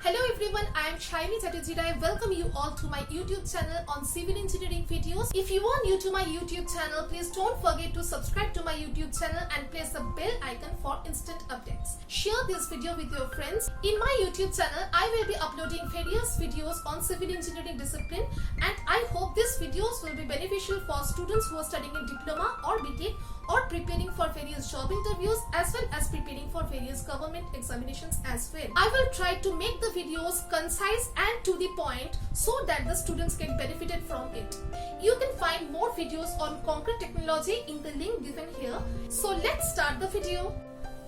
Hello everyone, I am Shaili Chatterjee. I welcome you all to my YouTube channel on civil engineering videos. If you are new to my YouTube channel, please don't forget to subscribe to my YouTube channel and press the bell icon for instant updates. Share this video with your friends. In my YouTube channel, I will be uploading various videos on civil engineering discipline, and I hope these videos will be beneficial for students who are studying in diploma or BTech or preparing for various job interviews as well as preparing for various government examinations as well. I will try to make the videos concise and to the point so that the students get benefited from it. You can find more videos on concrete technology in the link given here. So let's start the video.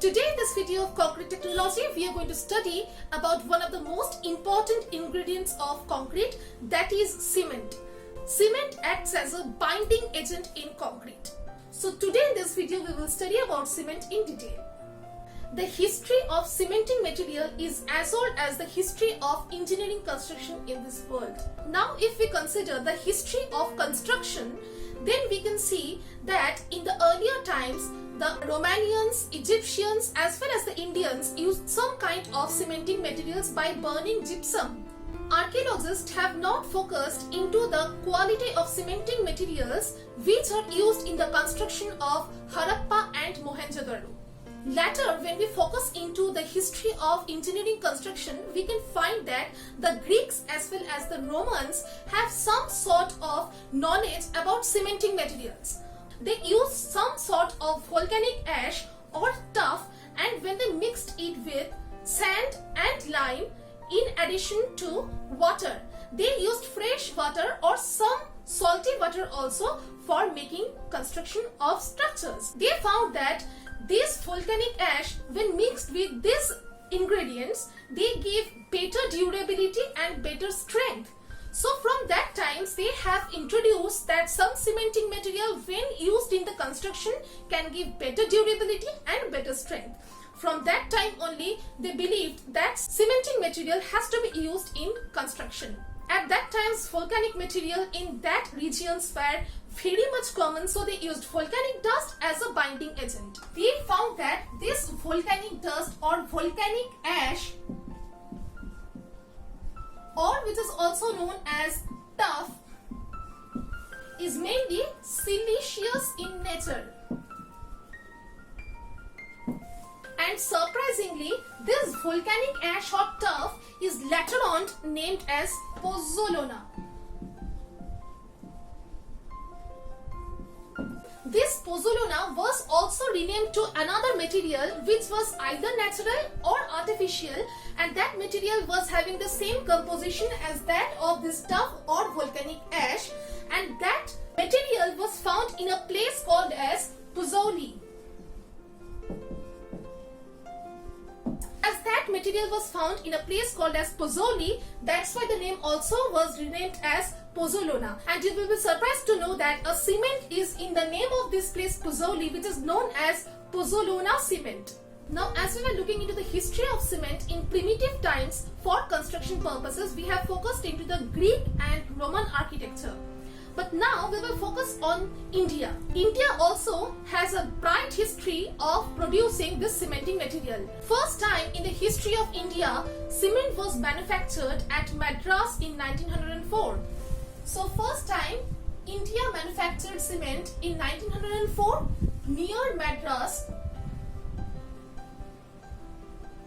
Today in this video of concrete technology, we are going to study about one of the most important ingredients of concrete, that is cement. Cement acts as a binding agent in concrete. So today in this video we will study about cement in detail. The history of cementing material is as old as the history of engineering construction in this world. Now if we consider the history of construction, then we can see that in the earlier times the Romanians, Egyptians as well as the Indians used some kind of cementing materials by burning gypsum. Archaeologists have not focused into the quality of cementing materials which are used in the construction of Harappa and Mohenjo-daro. Later, when we focus into the history of engineering construction, we can find that the Greeks as well as the Romans have some sort of knowledge about cementing materials. They used some sort of volcanic ash or tuff, and when they mixed it with sand and lime, in addition to water, they used fresh water or some salty water also for making construction of structures. They found that this volcanic ash, when mixed with these ingredients, they give better durability and better strength. So from that times they have introduced that some cementing material when used in the construction can give better durability and better strength. From that time only they believed that cementing material has to be used in construction. At that times volcanic material in that regions were very much common, so they used volcanic dust as a binding agent. They found that this volcanic dust or volcanic ash, or which is also known as tuff, is mainly siliceous in nature. And surprisingly, this volcanic ash or tuff is later on named as pozzolana. This pozzolana was also renamed to another material which was either natural or artificial, and that material was having the same composition as that of this tuff or volcanic ash, and that material was found in a place called as Pozzuoli. As that material was found in a place called as Pozzuoli, that's why the name also was renamed as Pozzolana. And you will be surprised to know that a cement is in the name of this place Pozzuoli, which is known as Pozzolana cement. Now as we were looking into the history of cement in primitive times for construction purposes, we have focused into the Greek and Roman architecture. But now we will focus on India. India also has a bright history of producing this cementing material. First time in the history of India, cement was manufactured at Madras in 1904. So first time India manufactured cement in 1904 near Madras.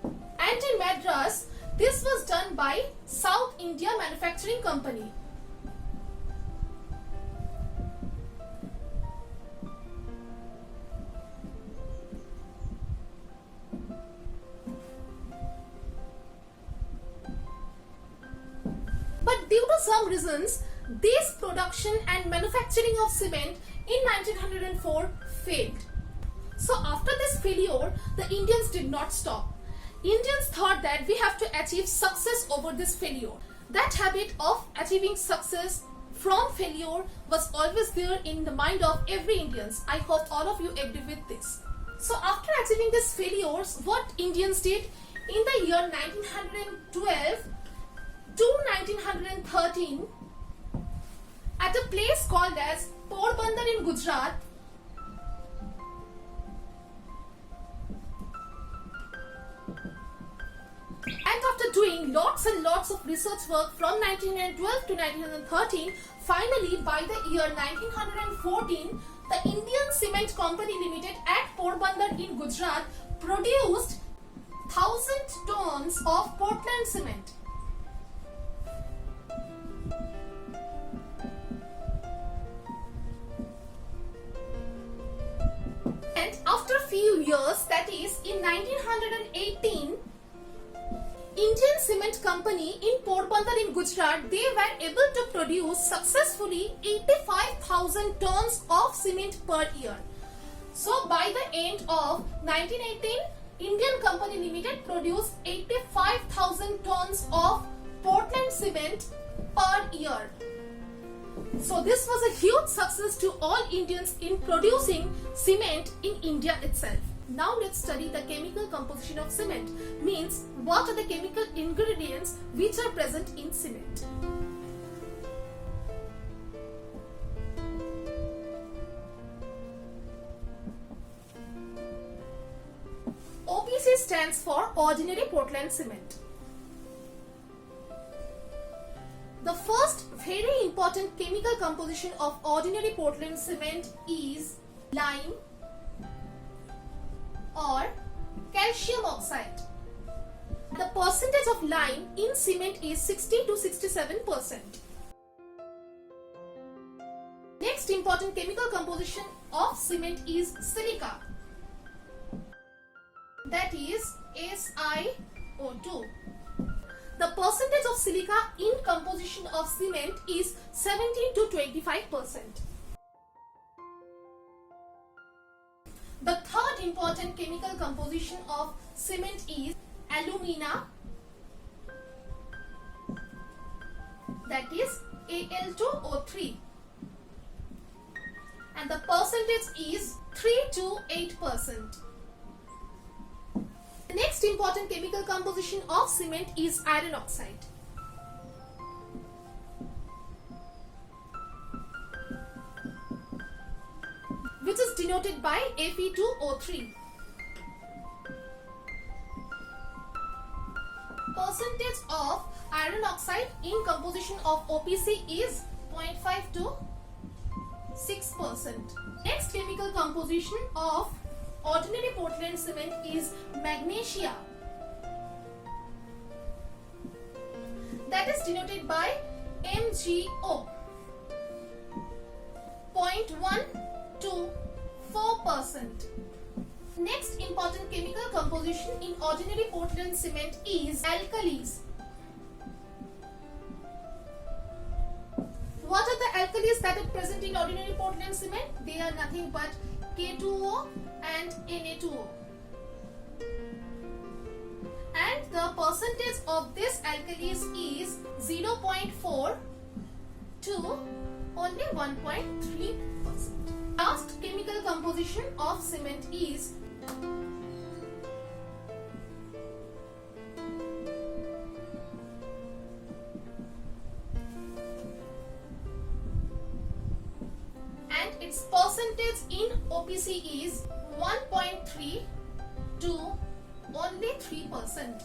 And in Madras, this was done by South India Manufacturing Company. But due to some reasons, this production and manufacturing of cement in 1904 failed. So after this failure, the Indians did not stop. Indians thought that we have to achieve success over this failure. That habit of achieving success from failure was always there in the mind of every Indian. I hope all of you agree with this. So after achieving these failures, what Indians did in the year 1912 to 1913, at a place called as Porbandar in Gujarat, and after doing doing lots and lots of research work from 1912 to 1913, finally by the year 1914, the Indian Cement Company Limited at Porbandar in Gujarat produced 1000 tons of Portland cement. And after a few years, that is in 1918, Indian Cement Company in Porbandar in Gujarat, they were able to produce successfully 85,000 tons of cement per year. So by the end of 1918, Indian Company Limited produced 85,000 tons of Portland cement per year. So this was a huge success to all Indians in producing cement in India itself. Now let's study the chemical composition of cement. Means what are the chemical ingredients which are present in cement. OPC stands for Ordinary Portland Cement. The first very important chemical composition of ordinary Portland cement is lime or calcium oxide. The percentage of lime in cement is 60 to 67%. Next important chemical composition of cement is silica. That is SiO2. The percentage of silica in composition of cement is 17 to 25%. The third important chemical composition of cement is alumina, that is Al2O3, and the percentage is 3 to 8%. The next important chemical composition of cement is iron oxide. Which is denoted by Fe2O3. Percentage of iron oxide in composition of OPC is 0.5 to 6%. Next chemical composition of ordinary Portland cement is magnesia. That is denoted by MgO. 0.1 to 4%. Next important chemical composition in ordinary Portland cement is alkalis. What are the alkalis that are present in ordinary Portland cement? They are nothing but K2O and Na2O. And the percentage of this alkalis is 0.4 to only 1.3%. Last chemical composition of cement is and its percentage in OPC is 1.3 to only 3%.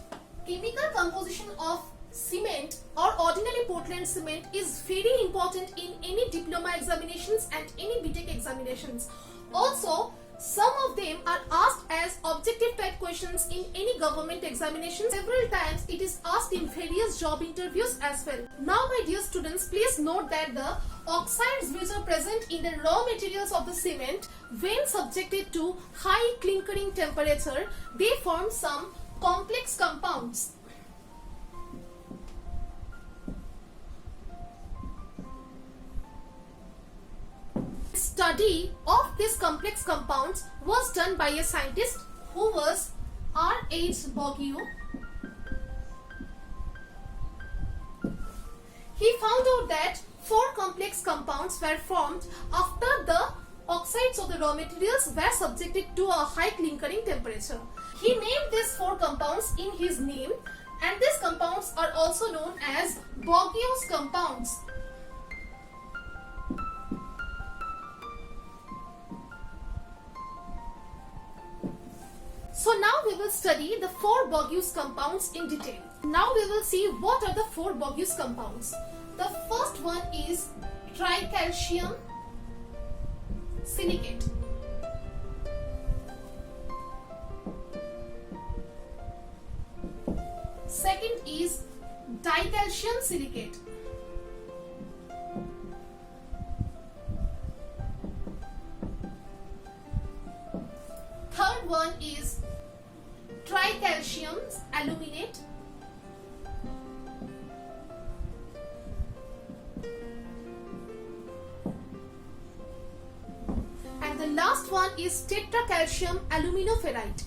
Chemical composition of cement or ordinary Portland cement is very important in any diploma examinations and any BTech examinations. Also, some of them are asked as objective type questions in any government examination. Several times it is asked in various job interviews as well. Now my dear students, please note that the oxides which are present in the raw materials of the cement, when subjected to high clinkering temperature, they form some complex compounds. Study of these complex compounds was done by a scientist who was R.H. Boggio. He found out that 4 complex compounds were formed after the oxides of the raw materials were subjected to a high clinkering temperature. He named these 4 compounds in his name, and these compounds are also known as Boggio's compounds. So now we will study the 4 Bogius compounds in detail. Now we will see what are the 4 Bogius compounds. The first one is tricalcium silicate. Second is dicalcium silicate. Third one is tricalcium aluminate. And the last one is tetracalcium aluminoferrite.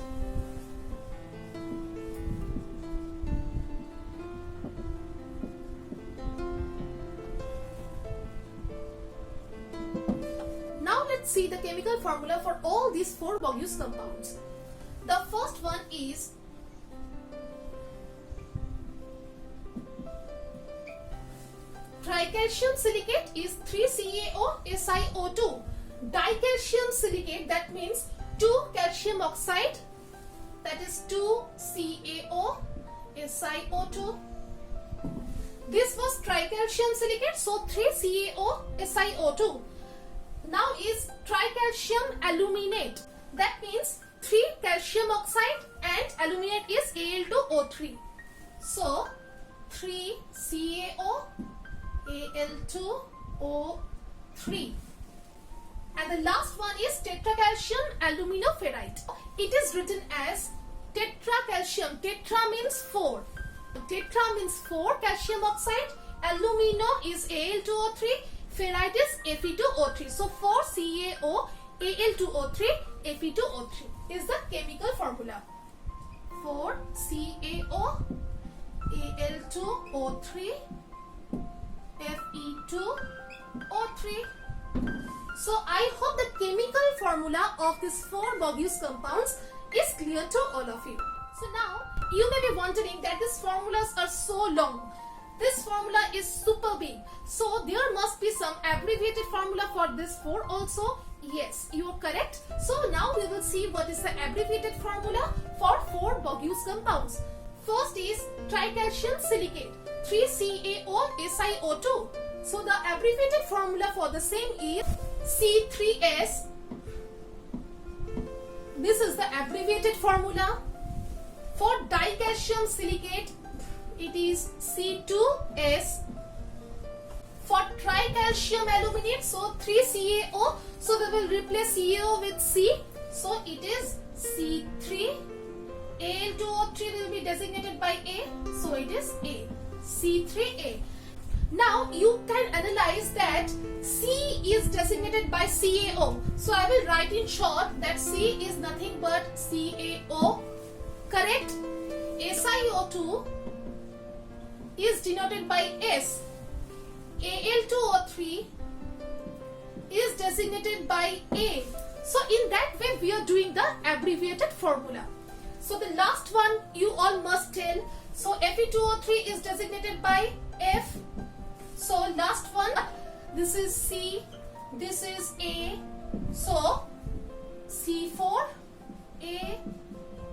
Now let's see the chemical formula for all these 4 Bogius compounds. The first one is tricalcium silicate is 3CaO SiO2. Dicalcium silicate, that means 2 calcium oxide, that is 2CaO SiO2. This was tricalcium silicate, so 3CaO SiO2. Now is tricalcium aluminate, that means 3 calcium oxide and aluminate is Al2O3. So 3CaO Al2O3. And the last one is tetracalcium aluminoferrite. It is written as tetracalcium. Tetra means 4. Tetra means 4 calcium oxide. Alumino is Al2O3. Ferrite is Fe2O3. So 4CaO Al2O3 Fe2O3 is the chemical formula. 4CaO Al2O3 Fe2O3. So I hope the chemical formula of these 4 Bogius compounds is clear to all of you. So now you may be wondering that these formulas are so long. This formula is super big. So there must be some abbreviated formula for this 4 also. Yes, you are correct. So now we will see what is the abbreviated formula for 4 Bogius compounds. First is tricalcium silicate, 3CaO SiO2. So the abbreviated formula for the same is C3S. This is the abbreviated formula. For dicalcium silicate, it is C2S. For tricalcium aluminate, so 3CaO. So we will replace CaO with C. So it is C3. Al2O3 will be designated by A. So it is A. C3A. Now you can analyze that C is designated by CaO. So I will write in short that C is nothing but CaO. Correct? SiO2 is denoted by S. Al2O3 is designated by A. So in that way we are doing the abbreviated formula. So the last one you all must tell. So Fe2O3 is designated by F. So last one, this is C, this is A. So C4A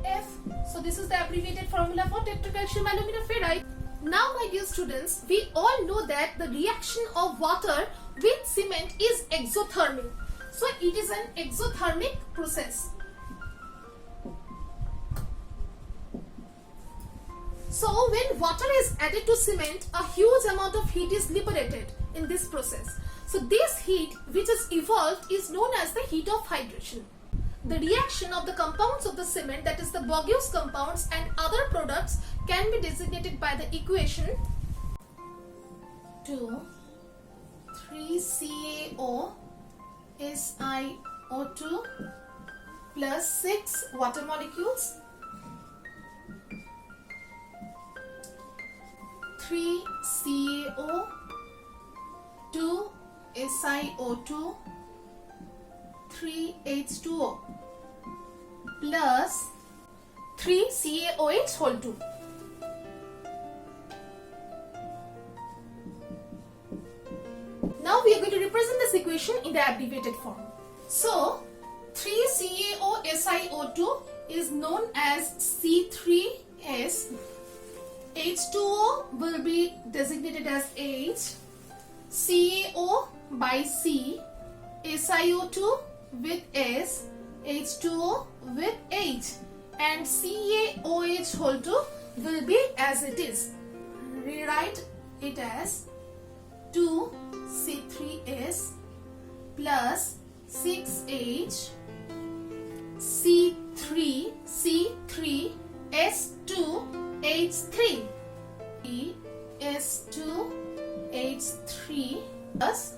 F. So this is the abbreviated formula for tetracalcium aluminoferrite. Now my dear students, we all know that the reaction of water with cement is exothermic. So it is an exothermic process. So when water is added to cement, a huge amount of heat is liberated in this process. So this heat which is evolved is known as the heat of hydration. The reaction of the compounds of the cement, that is the Bogius compounds and other products, can be designated by the equation 3CaO SiO2 plus 6 water molecules, 3CaO 2 SiO2 3H2O plus 3CaOH whole 2. Now we are going to represent this equation in the abbreviated form. So 3CaO SiO2 is known as C3S. H2O will be designated as H. CaO by C. SiO2 with S. H2O with H. And CaOH whole 2 will be as it is. Rewrite it as 2C3S plus 6H C3S2H3 S2H3 plus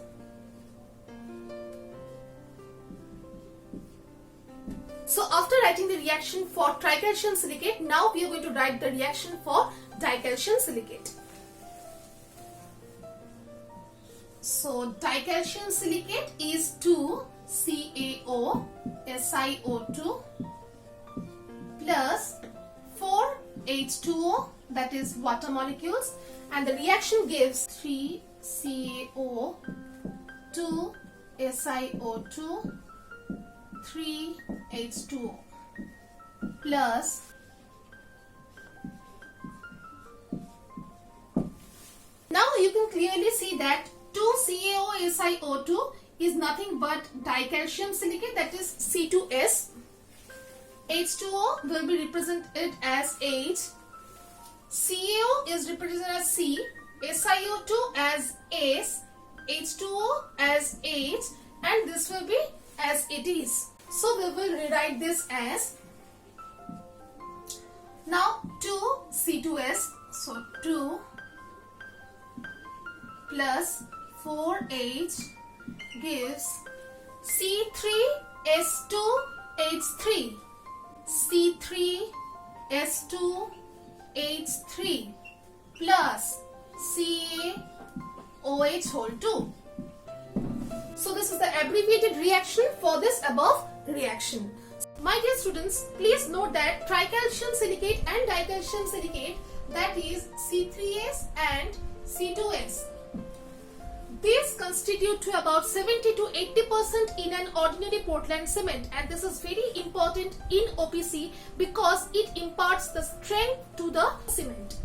So after writing the reaction for tricalcium silicate, now we are going to write the reaction for dicalcium silicate. So dicalcium silicate is 2CaO SiO2 plus 4H2O, that is water molecules, and the reaction gives 3CaO 2SiO2 3H2O plus now you can clearly see that 2CaO SiO2 is nothing but dicalcium silicate, that is C2S. H2O will be represented as H. CaO is represented as C. SiO2 as S. H2O as H, and this will be as it is. So we will rewrite this as now 2C2S, so 2 plus 4H gives C3S2H3 C3S2H3 plus CaOH whole 2. So this is the abbreviated reaction for this above reaction. My dear students, please note that tricalcium silicate and dicalcium silicate, that is C3S and C2S, these constitute to about 70 to 80% in an ordinary Portland cement, and this is very important in OPC because it imparts the strength to the cement.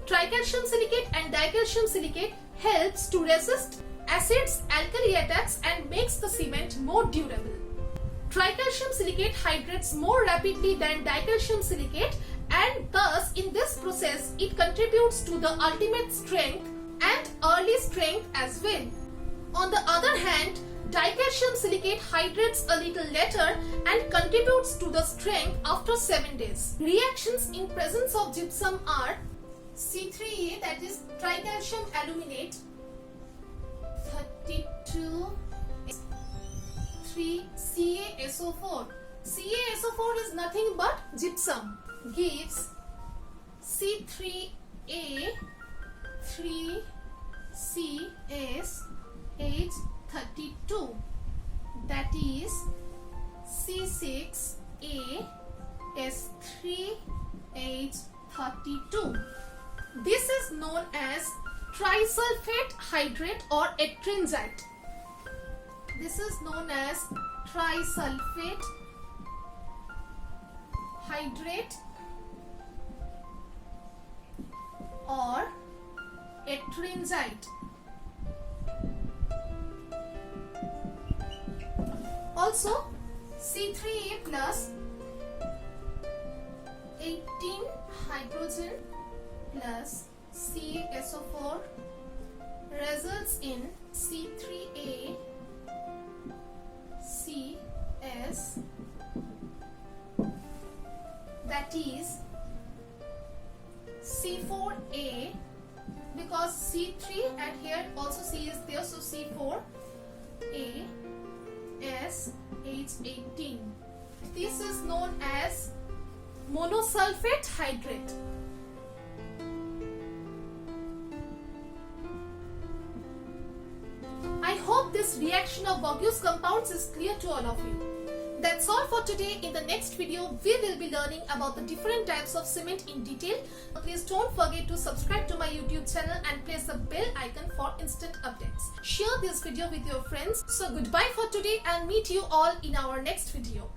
Tricalcium silicate and dicalcium silicate helps to resist acids, alkali attacks, and makes the cement more durable. Tricalcium silicate hydrates more rapidly than dicalcium silicate, and thus in this process it contributes to the ultimate strength and early strength as well. On the other hand, dicalcium silicate hydrates a little later and contributes to the strength after 7 days. Reactions in presence of gypsum are C3A, that is tricalcium aluminate, 32 3 CaSO4. CaSO4 is nothing but gypsum, gives C3A 3CSH32, that is C6AS3H32. This is known as trisulfate hydrate or ettringite. This is known as trisulfate hydrate or ettringite. Also C3A plus 18 hydrogen plus CaSO4 results in C3A CS, that is C4A, because C3 and here also C is there, so C4A SH18. This is known as monosulfate hydrate. I hope this reaction of aqueous compounds is clear to all of you. That's all for today. In the next video, we will be learning about the different types of cement in detail. Please don't forget to subscribe to my YouTube channel and press the bell icon for instant updates. Share this video with your friends. So goodbye for today and meet you all in our next video.